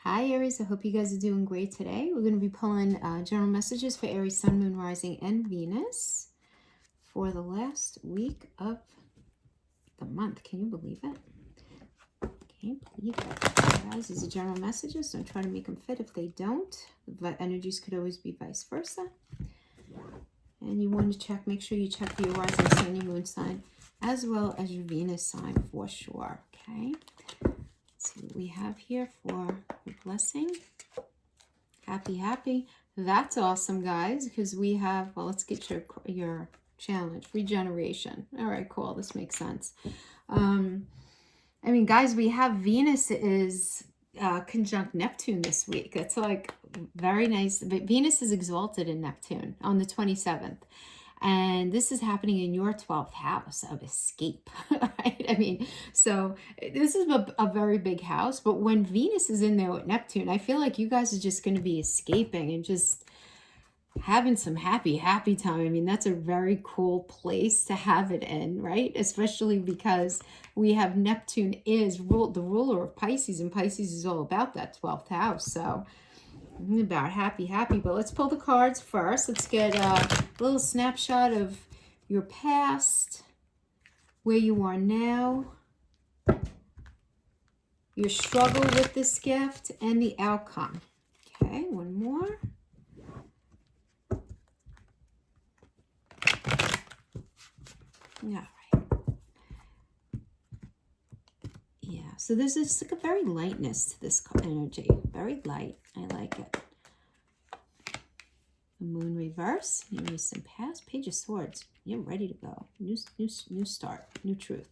Hi Aries, I hope you guys are doing great today. We're going to be pulling general messages for Aries, Sun, Moon, Rising, and Venus for the last week of the month. Can you believe it? Can't believe it. Guys, these are general messages. Don't try to make them fit if they don't. The energies could always be vice versa. And you want to check, make sure you check for your rising sun, your moon sign, as well as your Venus sign for sure. Okay. Let's see what we have here for your blessing. Happy. That's awesome, guys, because we have, well, let's get your challenge, regeneration. All right, cool. This makes sense. I mean, guys, we have Venus is conjunct Neptune this week. That's like very nice. Venus is exalted in Neptune on the 27th. And this is happening in your 12th house of escape, right? I mean, so this is a very big house, but when Venus is in there with Neptune, I feel like you guys are just going to be escaping and just having some happy time. I mean, that's a very cool place to have it in, right? Especially because we have Neptune is the ruler of Pisces, and Pisces is all about that 12th house. So about happy, but let's pull the cards first. Let's get a little snapshot of your past, where you are now, your struggle with this gift, and the outcome. Okay, one more. All right. Yeah, so there's this like a very lightness to this energy. Very light. I like it. The moon reverse. You need some past. Page of Swords. You're ready to go. New start. New truth.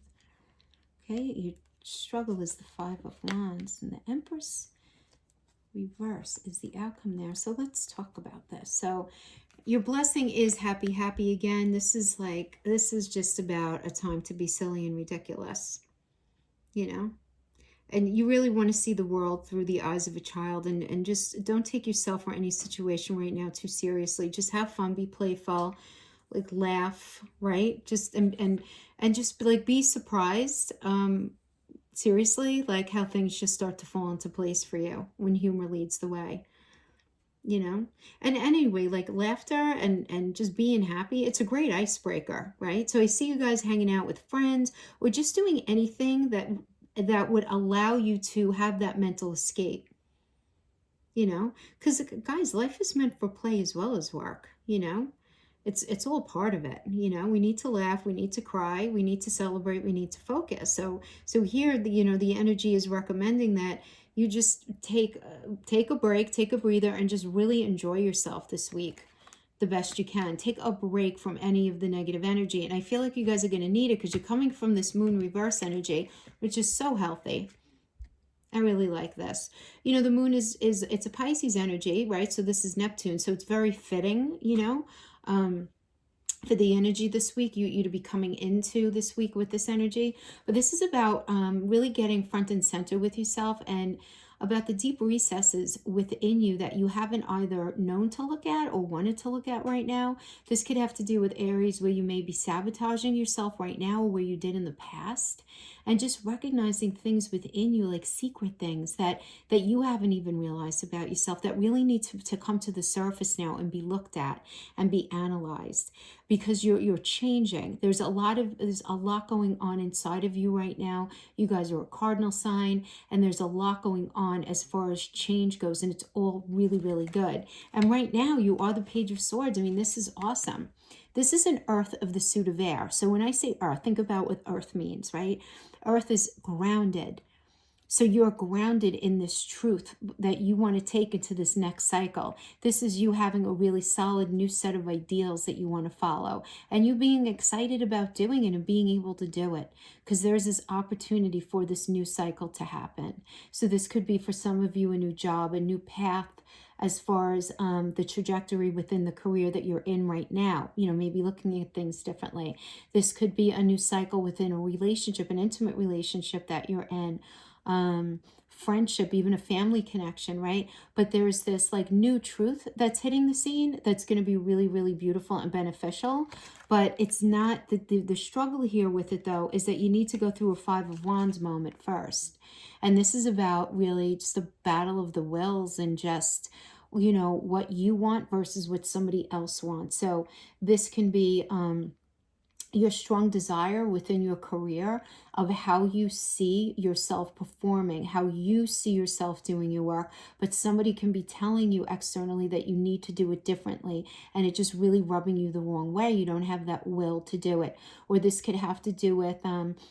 Okay, your struggle is the Five of Wands, and the Empress reverse is the outcome there. So let's talk about this. So your blessing is happy again. This is just about a time to be silly and ridiculous, you know? And you really want to see the world through the eyes of a child, and just don't take yourself or any situation right now too seriously. Just have fun, be playful, like laugh, right? Just and just like be surprised. Seriously, like how things just start to fall into place for you when humor leads the way, you know? And anyway, like laughter and just being happy, it's a great icebreaker, right? So I see you guys hanging out with friends or just doing anything that would allow you to have that mental escape, you know? Because guys, life is meant for play as well as work, you know? It's all part of it, you know. We need to laugh, we need to cry, we need to celebrate, we need to focus. So here, the energy is recommending that you just take a break, take a breather, and just really enjoy yourself this week the best you can. Take a break from any of the negative energy, and I feel like you guys are going to need it because you're coming from this moon reverse energy, which is so healthy. I really like this. You know, the moon is it's a Pisces energy, right? So this is Neptune, so it's very fitting, you know. For the energy this week, you to be coming into this week with this energy. But this is about really getting front and center with yourself, and about the deep recesses within you that you haven't either known to look at or wanted to look at right now. This could have to do with areas where you may be sabotaging yourself right now, or where you did in the past, and just recognizing things within you, like secret things that you haven't even realized about yourself, that really need to come to the surface now and be looked at and be analyzed, because you're changing. There's a lot going on inside of you right now. You guys are a cardinal sign, and there's a lot going on as far as change goes, and it's all really good. And right now you are the Page of Swords. I mean, this is awesome. This is an earth of the suit of air. So when I say earth, think about what earth means, right? Earth is grounded. So you're grounded in this truth that you want to take into this next cycle. This is you having a really solid new set of ideals that you want to follow, and you being excited about doing it and being able to do it, because there's this opportunity for this new cycle to happen. So this could be for some of you a new job, a new path, as far as the trajectory within the career that you're in right now, you know, maybe looking at things differently. This could be a new cycle within a relationship, an intimate relationship that you're in. friendship, even a family connection, right? But there's this like new truth that's hitting the scene that's going to be really, really beautiful and beneficial. But it's not, the struggle here with it though, is that you need to go through a Five of Wands moment first. And this is about really just a battle of the wills and just, you know, what you want versus what somebody else wants. So this can be, your strong desire within your career of how you see yourself performing, how you see yourself doing your work, but somebody can be telling you externally that you need to do it differently, and it just really rubbing you the wrong way. You don't have that will to do it. Or this could have to do with,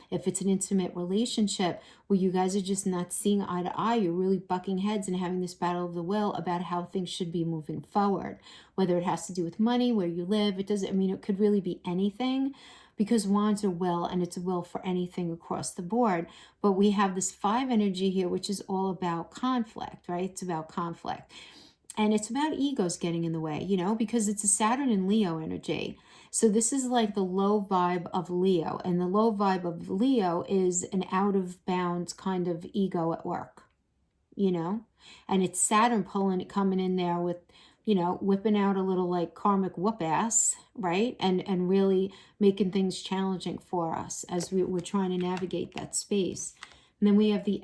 if it's an intimate relationship where you guys are just not seeing eye to eye, you're really bucking heads and having this battle of the will about how things should be moving forward. Whether it has to do with money, where you live, it doesn't, I mean, it could really be anything, because wands are will, and it's a will for anything across the board. But we have this 5 energy here, which is all about conflict, right? It's about conflict. And it's about egos getting in the way, you know, because it's a Saturn and Leo energy. So this is like the low vibe of Leo. And the low vibe of Leo is an out of bounds kind of ego at work, you know? And it's Saturn pulling it, coming in there with, you know, whipping out a little like karmic whoop ass, right? And really making things challenging for us as we're trying to navigate that space. And then we have the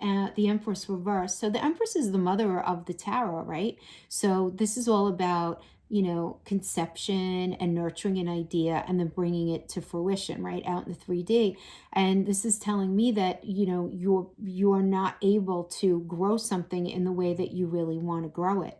Empress reverse. So the Empress is the mother of the tarot, right? So this is all about, you know, conception and nurturing an idea and then bringing it to fruition, right, out in the 3D. And this is telling me that, you know, you're not able to grow something in the way that you really want to grow it.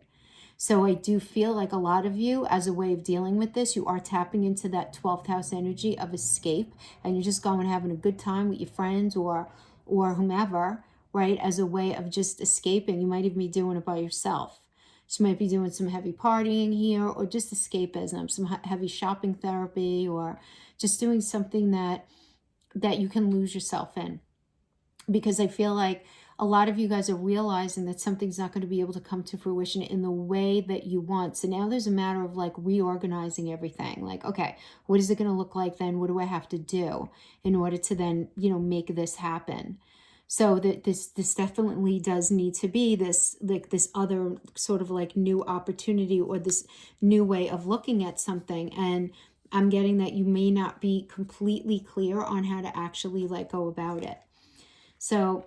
So I do feel like a lot of you, as a way of dealing with this, you are tapping into that 12th house energy of escape, and you're just going having a good time with your friends or whomever, right? As a way of just escaping. You might even be doing it by yourself. So you might be doing some heavy partying here, or just escapism, some heavy shopping therapy, or just doing something that you can lose yourself in. Because I feel like a lot of you guys are realizing that something's not going to be able to come to fruition in the way that you want. So now there's a matter of like reorganizing everything. Like, okay, what is it going to look like then? What do I have to do in order to then, you know, make this happen? So that this definitely does need to be this, like this other sort of like new opportunity, or this new way of looking at something. And I'm getting that you may not be completely clear on how to actually like go about it. So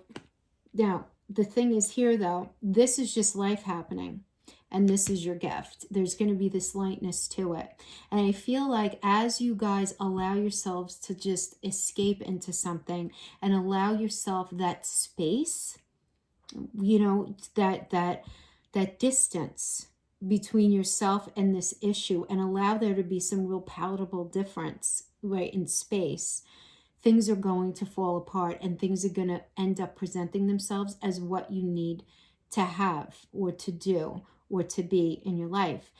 now the thing is here though, this is just life happening, and this is your gift. There's going to be this lightness to it. And I feel like as you guys allow yourselves to just escape into something and allow yourself that space, you know, that distance between yourself and this issue, and allow there to be some real palatable difference, right, in space, things are going to fall apart, and things are going to end up presenting themselves as what you need to have or to do or to be in your life.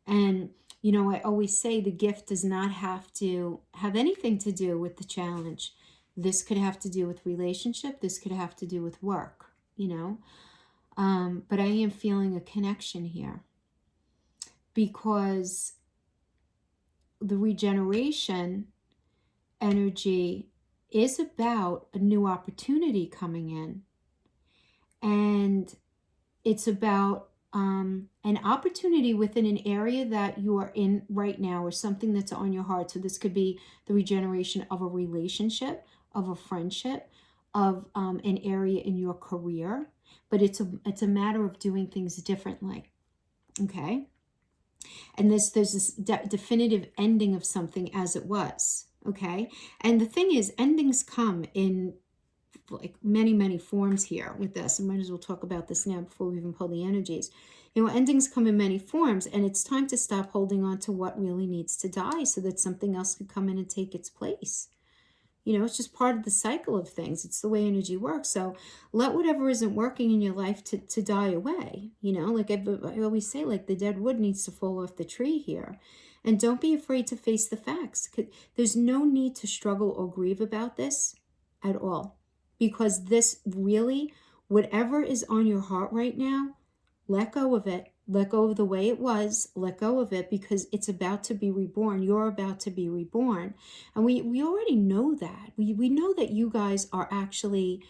And, you know, I always say the gift does not have to have anything to do with the challenge. This could have to do with relationship. This could have to do with work, you know. But I am feeling a connection here, because the regeneration energy is about a new opportunity coming in, and it's about an opportunity within an area that you are in right now, or something that's on your heart. So this could be the regeneration of a relationship, of a friendship, of an area in your career, but it's a matter of doing things differently. Okay, and there's this definitive ending of something as it was. Okay, and the thing is, endings come in like many forms here with this. I might as well talk about this now before we even pull the energies. You know, endings come in many forms, and it's time to stop holding on to what really needs to die so that something else could come in and take its place. You know, it's just part of the cycle of things. It's the way energy works. So let whatever isn't working in your life to die away. You know, like I always say, like the dead wood needs to fall off the tree here. And don't be afraid to face the facts. There's no need to struggle or grieve about this at all. Because this really, whatever is on your heart right now, let go of it. Let go of the way it was. Let go of it, because it's about to be reborn. You're about to be reborn. And we already know that. We know that you guys are actually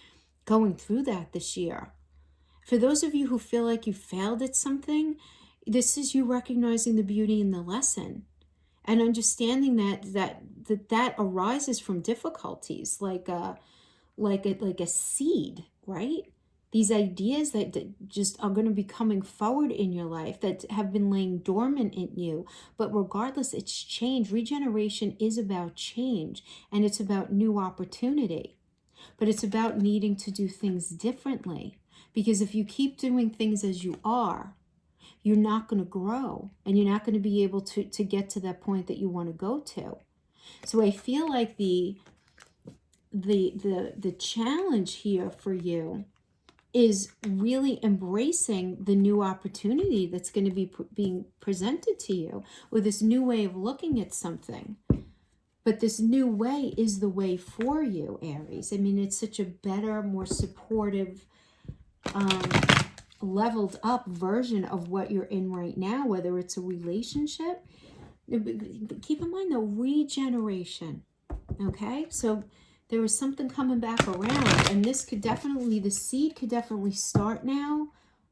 going through that this year. For those of you who feel like you failed at something, this is you recognizing the beauty in the lesson and understanding that arises from difficulties, like a seed, right? These ideas that just are going to be coming forward in your life that have been laying dormant in you. But regardless, it's change. Regeneration is about change, and it's about new opportunity. But it's about needing to do things differently. Because if you keep doing things as you are, you're not going to grow, and you're not going to be able to get to that point that you want to go to. So I feel like the challenge here for you is really embracing the new opportunity that's going to be being presented to you, or this new way of looking at something. But this new way is the way for you, Aries. I mean, it's such a better, more supportive, leveled up version of what you're in right now, whether it's a relationship. But keep in mind, though, regeneration. Okay? So there is something coming back around, and this could definitely, the seed could definitely start now.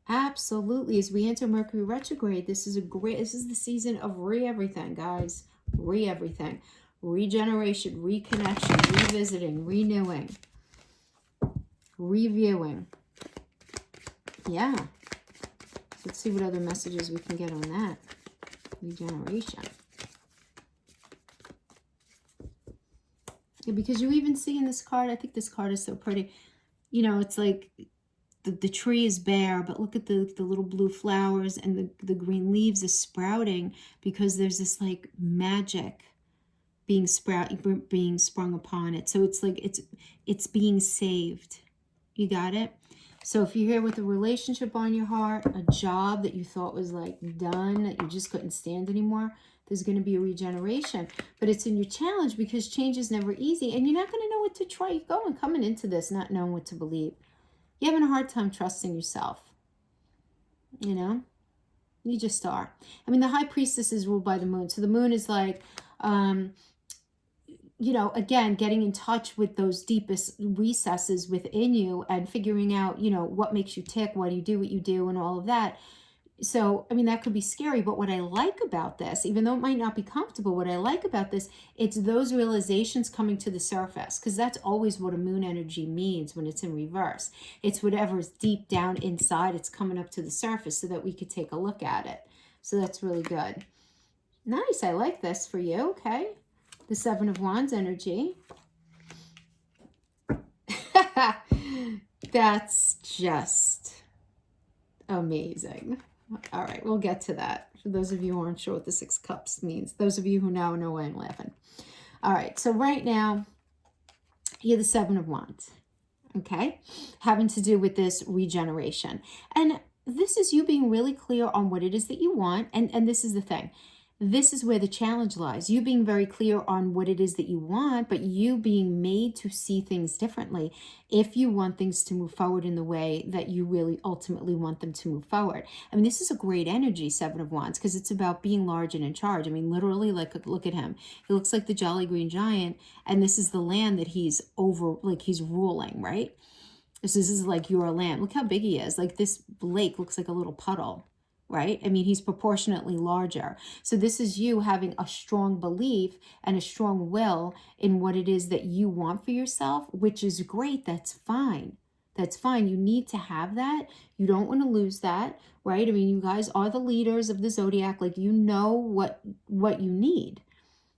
Absolutely. As we enter Mercury retrograde, this is the season of everything, guys. Everything. Regeneration, reconnection, revisiting, renewing, reviewing. Yeah. Let's see what other messages we can get on that. Regeneration. Yeah, because you even see in this card, I think this card is so pretty. You know, it's like the tree is bare, but look at the little blue flowers, and the green leaves is sprouting because there's this like magic being sprung upon it. So it's like it's being saved. You got it? So if you're here with a relationship on your heart, a job that you thought was like done, that you just couldn't stand anymore, there's going to be a regeneration. But it's in your challenge, because change is never easy, and you're not going to know what to try. You're going coming into this not knowing what to believe. You're having a hard time trusting yourself. You know? You just are. I mean, the high priestess is ruled by the moon. So the moon is like, you know, again, getting in touch with those deepest recesses within you and figuring out, you know, what makes you tick, why do you do what you do, and all of that. So, I mean, that could be scary, but what I like about this, even though it might not be comfortable, what I like about this, it's those realizations coming to the surface, because that's always what a moon energy means when it's in reverse. It's whatever's deep down inside, it's coming up to the surface so that we could take a look at it. So that's really good. Nice, I like this for you, okay? The Seven of Wands energy. That's just amazing. All right, we'll get to that. For those of you who aren't sure what the Six Cups means, those of you who now know why I'm laughing. All right, so right now, you're the Seven of Wands, okay? Having to do with this regeneration. And this is you being really clear on what it is that you want. And this is the thing. This is where the challenge lies. You being very clear on what it is that you want, but you being made to see things differently if you want things to move forward in the way that you really ultimately want them to move forward. I mean, this is a great energy, Seven of Wands, because it's about being large and in charge. I mean, literally, like, look at him. He looks like the Jolly Green Giant, and this is the land that he's over, like he's ruling, right? This is like your land. Look how big he is. Like, this lake looks like a little puddle. Right? I mean, he's proportionately larger. So this is you having a strong belief and a strong will in what it is that you want for yourself, which is great. That's fine. That's fine. You need to have that. You don't want to lose that, right? I mean, you guys are the leaders of the zodiac. Like, you know what you need,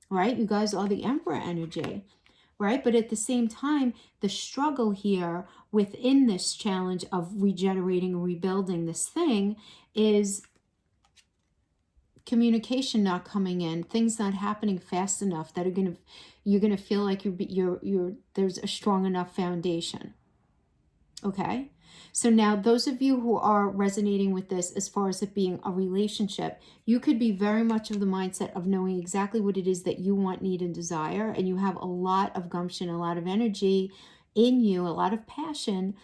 right? You guys are the Emperor energy, right? But at the same time, the struggle here within this challenge of regenerating, rebuilding this thing is communication not coming in, things not happening fast enough that are you're gonna feel like you're there's a strong enough foundation. Okay, so now those of you who are resonating with this as far as it being a relationship, you could be very much of the mindset of knowing exactly what it is that you want, need, and desire, and you have a lot of gumption, a lot of energy in you, a lot of passion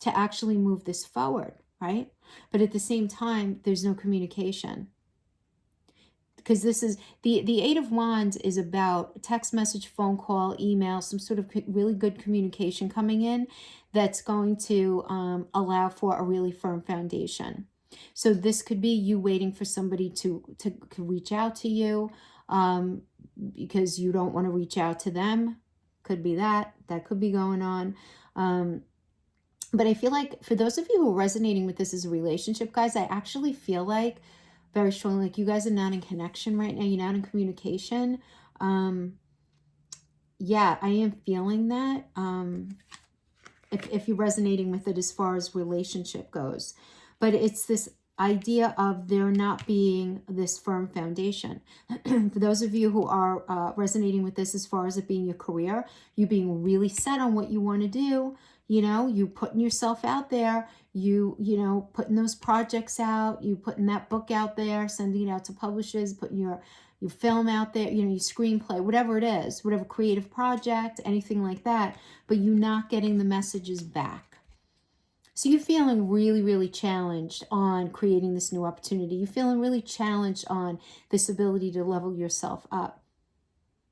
to actually move this forward, right? But at the same time, there's no communication. because this is the Eight of Wands is about text message, phone call, email, some sort of really good communication coming in that's going to allow for a really firm foundation. So this could be you waiting for somebody to reach out to you because you don't want to reach out to them. Could be that could be going on. But I feel like for those of you who are resonating with this as a relationship, guys, I actually feel like very strongly, like you guys are not in connection right now. You're not in communication. Yeah, I am feeling that. If you're resonating with it as far as relationship goes. But it's this idea of there not being this firm foundation. For those of you who are resonating with this as far as it being your career, you being really set on what you want to do, you know, you putting yourself out there, you know, putting those projects out, you putting that book out there, sending it out to publishers, putting your film out there, you know, your screenplay, whatever it is, whatever creative project, anything like that, but you're not getting the messages back. So you're feeling really, really challenged on creating this new opportunity. You're feeling really challenged on this ability to level yourself up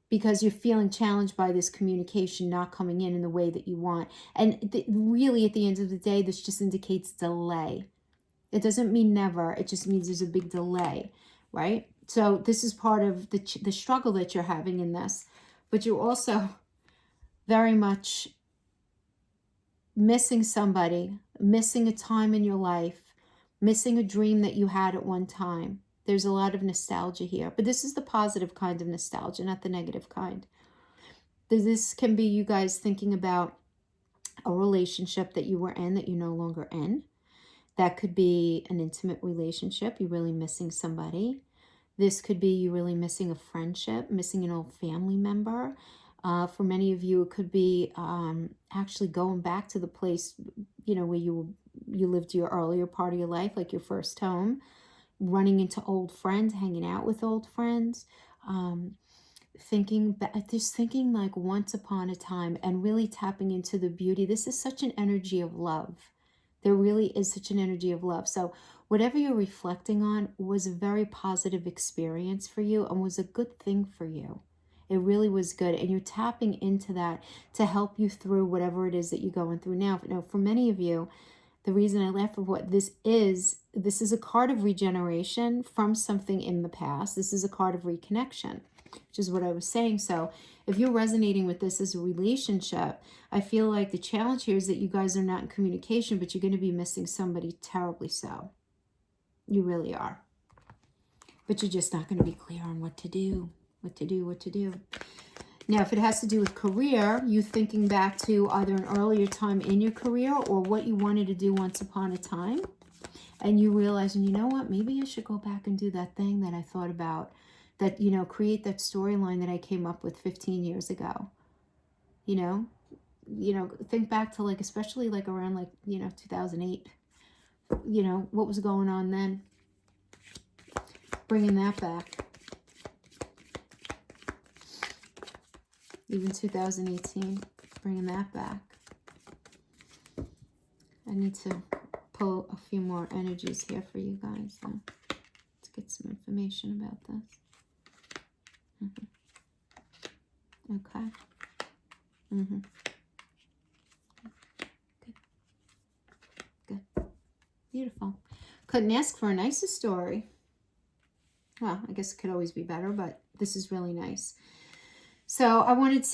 because you're feeling challenged by this communication not coming in the way that you want. And really, at the end of the day, this just indicates delay. It doesn't mean never. It just means there's a big delay, right? So this is part of the struggle that you're having in this. But you're also very much missing somebody, missing a time in your life, missing a dream that you had at one time. There's a lot of nostalgia here, but this is the positive kind of nostalgia, not the negative kind. This can be you guys thinking about a relationship that you were in that you're no longer in. That could be an intimate relationship. You're really missing somebody. This could be you really missing a friendship, missing an old family member. For many of you, it could be actually going back to the place, you know, where you lived your earlier part of your life, like your first home, running into old friends, hanging out with old friends, thinking like once upon a time and really tapping into the beauty. This is such an energy of love. There really is such an energy of love. So whatever you're reflecting on was a very positive experience for you and was a good thing for you. It really was good. And you're tapping into that to help you through whatever it is that you're going through now. Now, for many of you, the reason I laugh at what this is a card of regeneration from something in the past. This is a card of reconnection, which is what I was saying. So if you're resonating with this as a relationship, I feel like the challenge here is that you guys are not in communication, but you're going to be missing somebody terribly so. You really are. But you're just not going to be clear on what to do. Now, if it has to do with career, you thinking back to either an earlier time in your career or what you wanted to do once upon a time, and you realizing, you know what, maybe I should go back and do that thing that I thought about, that, you know, create that storyline that I came up with 15 years ago. You know, think back to like, especially like around like, you know, 2008, you know, what was going on then? Bringing that back. Even 2018, bringing that back. I need to pull a few more energies here for you guys. Let's get some information about this. Okay. Good. Beautiful. Couldn't ask for a nicer story. Well, I guess it could always be better, but this is really nice. So I wanted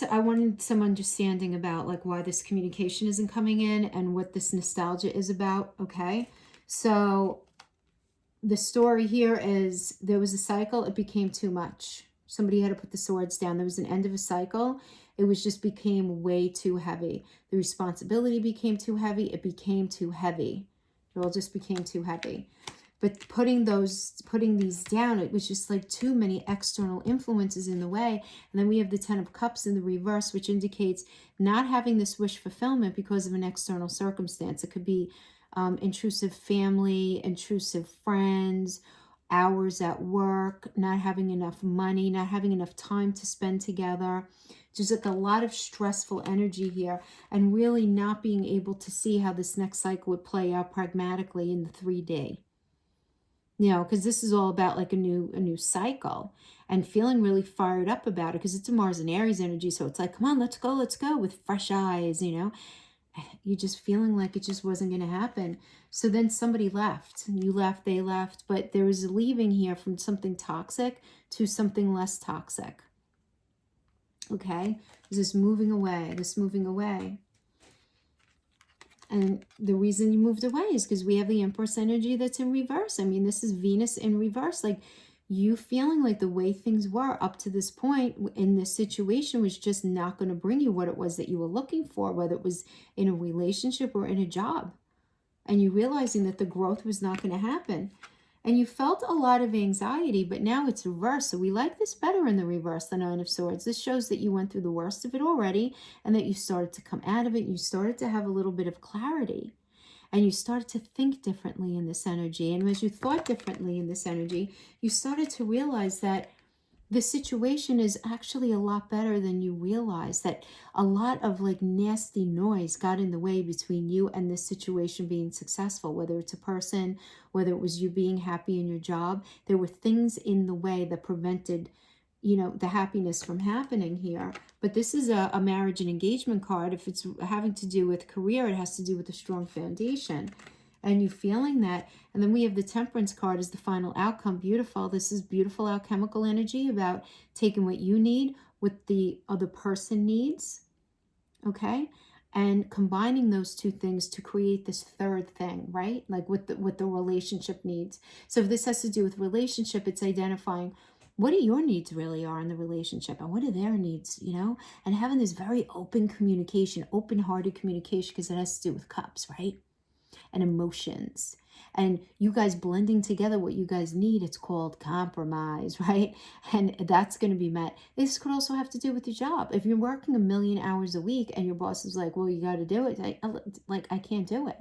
some understanding about like why this communication isn't coming in and what this nostalgia is about. Okay. So the story here is there was a cycle. It became too much. Somebody had to put the swords down. There was an end of a cycle. It was just became way too heavy. The responsibility became too heavy. It became too heavy. It all just became too heavy. But putting these down, it was just like too many external influences in the way. And then we have the 10 of Cups in the reverse, which indicates not having this wish fulfillment because of an external circumstance. It could be intrusive family, intrusive friends, hours at work, not having enough money, not having enough time to spend together. Just like a lot of stressful energy here and really not being able to see how this next cycle would play out pragmatically in the 3D. You know, because this is all about like a new cycle and feeling really fired up about it, because it's a Mars and Aries energy. So it's like, come on, let's go with fresh eyes, you know. You're just feeling like it just wasn't going to happen. So then somebody left, and you left, they left, but there was a leaving here from something toxic to something less toxic. Okay? This moving away, this moving away. And the reason you moved away is because we have the Empress energy that's in reverse. I mean, this is Venus in reverse. Like, you feeling like the way things were up to this point in this situation was just not going to bring you what it was that you were looking for, whether it was in a relationship or in a job. And you realizing that the growth was not going to happen. And you felt a lot of anxiety, but now it's reversed. So we like this better in the reverse, the Nine of Swords. This shows that you went through the worst of it already, and that you started to come out of it. You started to have a little bit of clarity, and you started to think differently in this energy. And as you thought differently in this energy, you started to realize that the situation is actually a lot better than you realize, that a lot of like nasty noise got in the way between you and this situation being successful, whether it's a person, whether it was you being happy in your job. There were things in the way that prevented, you know, the happiness from happening here. But this is a marriage and engagement card. If it's having to do with career, it has to do with a strong foundation. And you feeling that. And then we have the Temperance card as the final outcome. Beautiful. This is beautiful alchemical energy about taking what you need, what the other person needs, okay, and combining those two things to create this third thing, right? Like what the relationship needs. So if this has to do with relationship, it's identifying what do your needs really are in the relationship, and what are their needs, you know, and having this very open communication, open-hearted communication, because it has to do with cups, right? And emotions, and you guys blending together what you guys need. It's called compromise, right? And that's going to be met. This could also have to do with your job. If you're working 1,000,000 hours a week and your boss is like, well, you got to do it, I can't do it.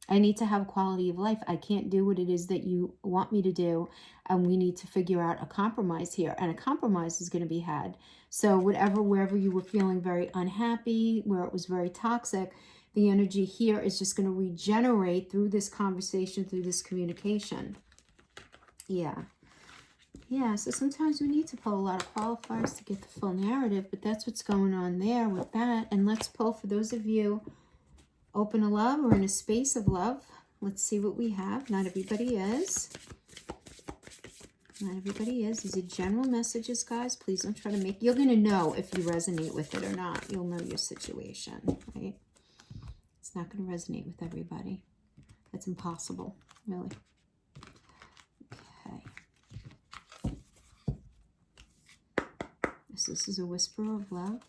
I need to have quality of life. I can't do what it is that you want me to do. And we need to figure out a compromise here. And a compromise is going to be had. So wherever you were feeling very unhappy, where it was very toxic, the energy here is just going to regenerate through this conversation, through this communication. Yeah. Yeah, so sometimes we need to pull a lot of qualifiers to get the full narrative, but that's what's going on there with that. And let's pull for those of you open to love or in a space of love. Let's see what we have. Not everybody is. Not everybody is. These are general messages, guys. Please don't try to make... You're going to know if you resonate with it or not. You'll know your situation, right? It's not going to resonate with everybody. That's impossible, really. Okay. This is a whisper of love.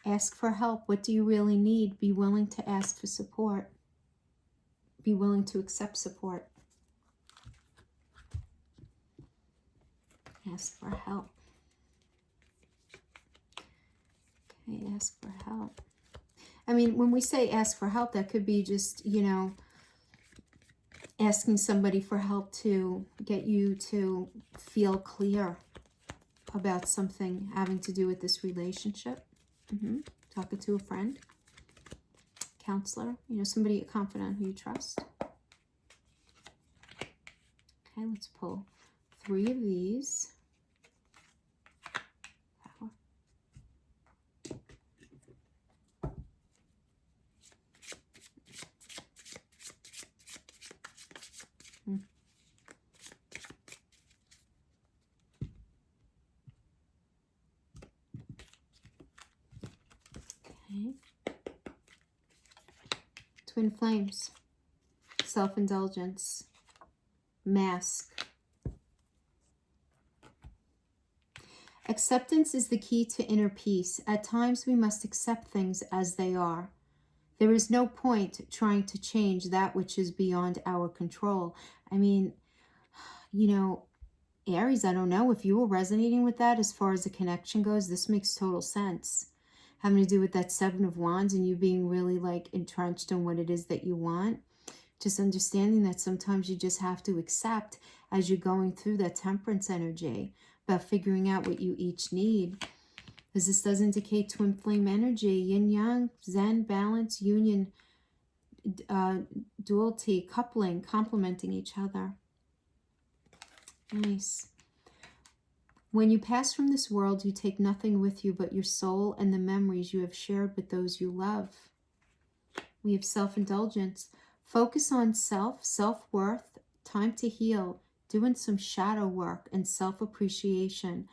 Ask for help. What do you really need? Be willing to ask for support. Be willing to accept support. Ask for help. Okay, ask for help. I mean, when we say ask for help, that could be just, you know, asking somebody for help to get you to feel clear about something having to do with this relationship. Talking to a friend, counselor, you know, somebody, a confidant who you trust. Okay, let's pull 3 of these. Power. Okay. Twin flames, self-indulgence, mask. Acceptance is the key to inner peace. At times we must accept things as they are. There is no point trying to change that which is beyond our control. I mean, you know, Aries, I don't know if you were resonating with that as far as the connection goes. This makes total sense. Having to do with that 7 of Wands and you being really like entrenched in what it is that you want. Just understanding that sometimes you just have to accept as you're going through that Temperance energy about figuring out what you each need. Because this does indicate twin flame energy, yin yang, zen, balance, union, duality, coupling, complementing each other. Nice. When you pass from this world, you take nothing with you but your soul and the memories you have shared with those you love. We have self-indulgence. Focus on self, self-worth, time to heal, doing some shadow work and self-appreciation.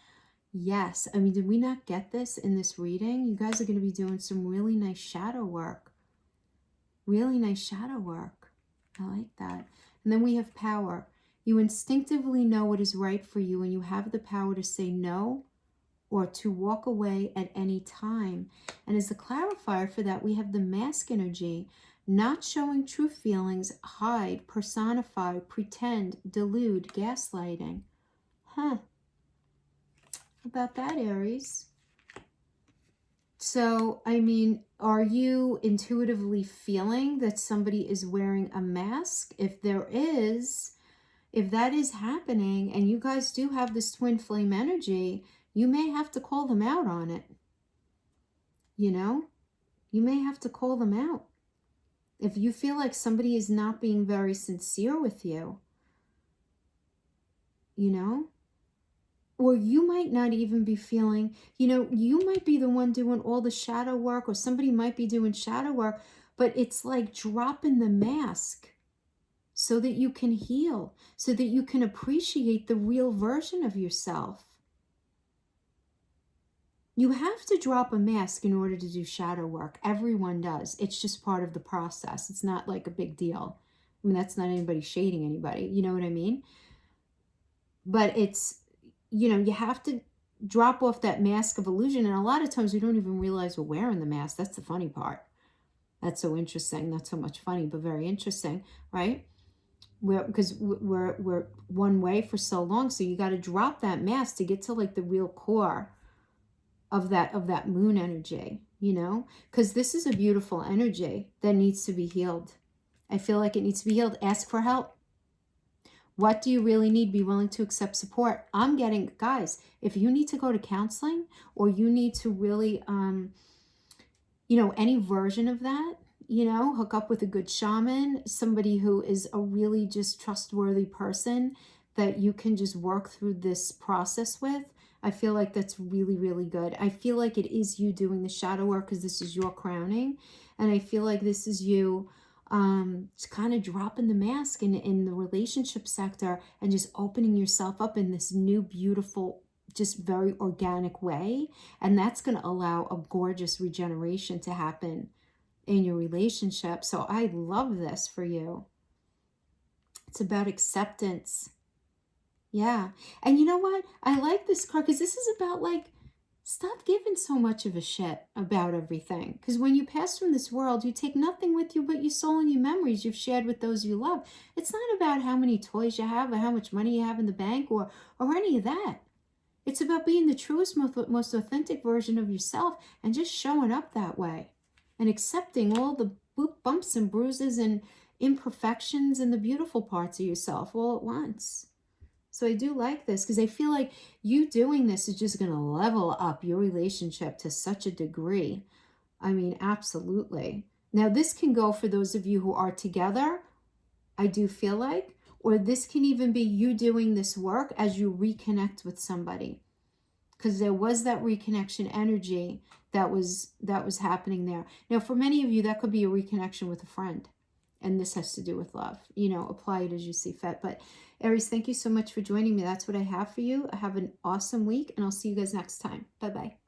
Yes. I mean, did we not get this in this reading? You guys are going to be doing some really nice shadow work. Really nice shadow work. I like that. And then we have power. You instinctively know what is right for you, and you have the power to say no or to walk away at any time. And as a clarifier for that, we have the mask energy. Not showing true feelings, hide, personify, pretend, delude, gaslighting. Huh. How about that, Aries? So, I mean, are you intuitively feeling that somebody is wearing a mask? If there is, if that is happening and you guys do have this twin flame energy, you may have to call them out on it. You know, you may have to call them out. If you feel like somebody is not being very sincere with you, you know, or you might not even be feeling, you know, you might be the one doing all the shadow work, or somebody might be doing shadow work, but it's like dropping the mask so that you can heal, so that you can appreciate the real version of yourself. You have to drop a mask in order to do shadow work. Everyone does. It's just part of the process. It's not like a big deal. I mean, that's not anybody shading anybody. You know what I mean? But it's, you know, you have to drop off that mask of illusion. And a lot of times we don't even realize we're wearing the mask. That's the funny part. That's so interesting. Not so much funny, but very interesting, right? Because we're one way for so long. So you got to drop that mask to get to like the real core of that moon energy, you know, because this is a beautiful energy that needs to be healed. I feel like it needs to be healed. Ask for help. What do you really need? Be willing to accept support. I'm getting, guys, if you need to go to counseling, or you need to really, you know, any version of that, you know, hook up with a good shaman, somebody who is a really just trustworthy person that you can just work through this process with. I feel like that's really, really good. I feel like it is you doing the shadow work because this is your crowning. And I feel like this is you just kind of dropping the mask in the relationship sector and just opening yourself up in this new, beautiful, just very organic way. And that's going to allow a gorgeous regeneration to happen in your relationship. So I love this for you. It's about acceptance. Yeah. And you know what? I like this card because this is about like, stop giving so much of a shit about everything. Because when you pass from this world, you take nothing with you but your soul and your memories you've shared with those you love. It's not about how many toys you have or how much money you have in the bank or any of that. It's about being the truest, most authentic version of yourself and just showing up that way and accepting all the bumps and bruises and imperfections and the beautiful parts of yourself all at once. So I do like this because I feel like you doing this is just going to level up your relationship to such a degree. I mean, absolutely. Now, this can go for those of you who are together, I do feel like, or this can even be you doing this work as you reconnect with somebody. Because there was that reconnection energy that was happening there. Now, for many of you, that could be a reconnection with a friend. And this has to do with love. You know, apply it as you see fit. But Aries, thank you so much for joining me. That's what I have for you. Have an awesome week, and I'll see you guys next time. Bye-bye.